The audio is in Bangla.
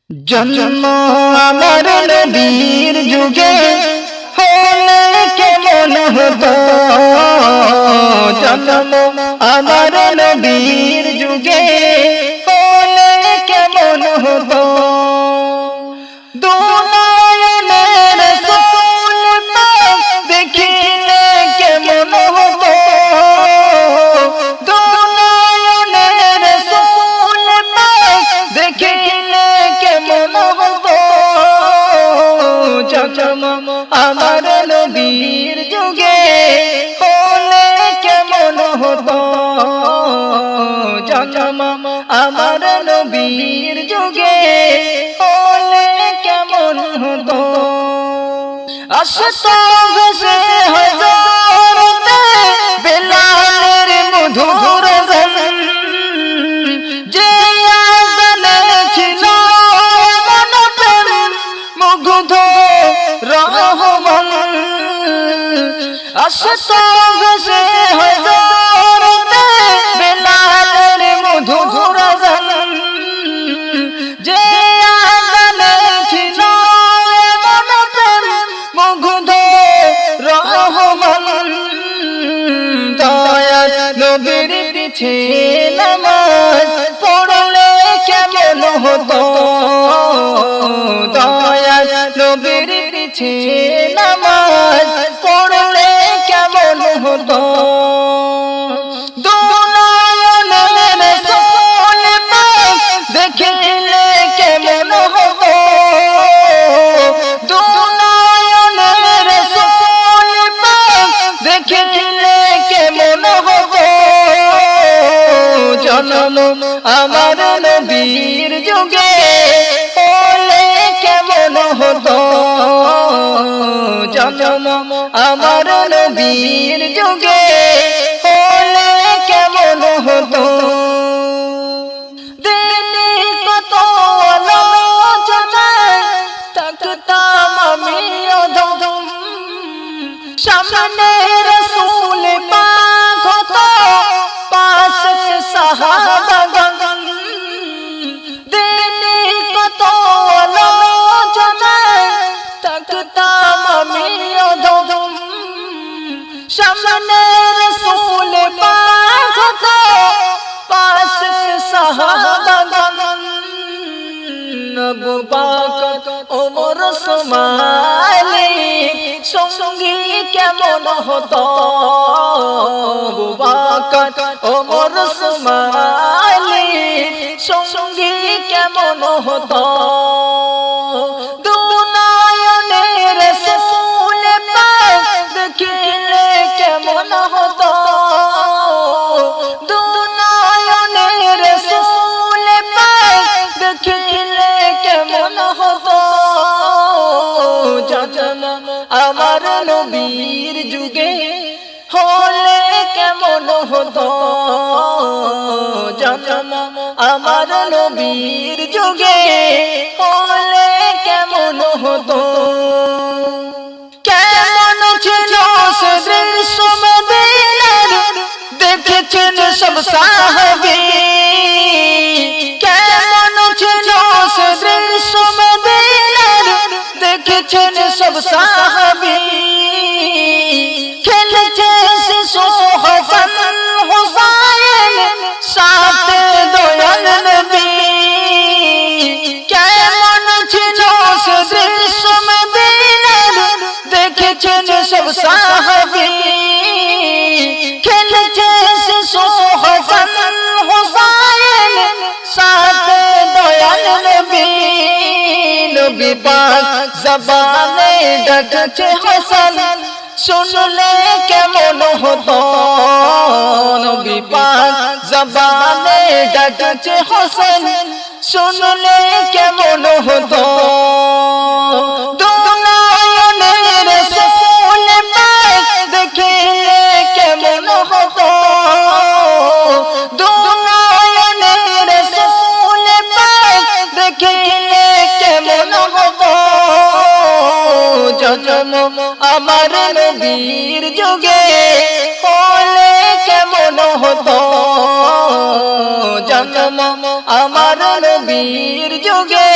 জন্ম আমার নবীর যুগে হলে কেমন হতো, জন্ম আমার নবীর যুগে হলে কেমন হতো। দুনয়নের রাসূল পাক দেখিলে কেমন হতো, দুনয়নের রাসূল পাক দেখিলে কেমন হতো। জন্ম আমার নবীর যুগে হলে কেমন হতো, জন্ম আমার নবীর যুগে হলে কেমন হতো। আসতো ভেসে হযরতে বেলালের মধুর গান, যে আযানে ছিল মন প্রেম মুগ্ধ রহমান। আসতো ভেসে হযরতে বেলালের মধুর গান, যে আযানে ছিল মন প্রেম মুগ্ধ রহমান। দয়ার নবীর পিছে নামাজ পড়লে কেমন হতো, দয়ার নবীর পিছে নামাজ পড়লে কেমন হতো। দুনয়নের রাসূল পাক দেখিলে কেমন হতো, দুনয়নের রাসূল পাক দেখিলে কেমন হতো। জন্ম আমার নবীর যুগে হলে কেমন হতো, জন্ম আমার নবীর যুগে হলে কেমন হতো। দিনে কত আলোচনায় থাকতাম আমি অধম, সামনে রাসূল পাক হতো পাশে সাহাবাগণ। দিনে কত আলোচনায় থাকতাম আমি অধম, সামনে রাসূল পাক হতো পাশে সাহাবাগণ। আবু বকর ওমর ওসমান সঙ্গী কেমন হতো, আবু বকর ওমর ওসমান সঙ্গী কেমন হতো। দুনয়নের রাসূল পাক দেখিলে কেমন হতো, দুনয়নের রাসূল পাক দেখিলে কেমন হতো। জন্ম আমার নবীর যুগে হলে কেমন হতো, জন্ম আমার নবীর যুগে হলে কেমন হতো। কেমন ছিল সে দৃশ্য মদিনার দেখেছেন সব সাহাবী, কেমন ছিল সে দৃশ্য মদিনার দেখেছেন সব সাহাবী। খেলেছে শিশু হাসান হুসাইন সাথে দয়াল নবী, কেমন ছিল সে দৃশ্য মদিনার দেখেছেন সব সাহাবী। খেলেছে শিশু হাসান হুসাইন সাথে দয়াল নবী। নবী পাক জবানে ডাকছে হাসান শুনলে কেমন হতো, নবী পাক জবানে ডাকছে হাসান শুনলে কেমন হতো। দুনয়নের রাসূল পাক দেখিলে কেমন হতো, দুনয়নের রাসূল পাক দেখিলে কেমন হতো। জন্ম আমার নবীর যুগে হলে কেমন হতো, জন্ম আমার নবীর যুগে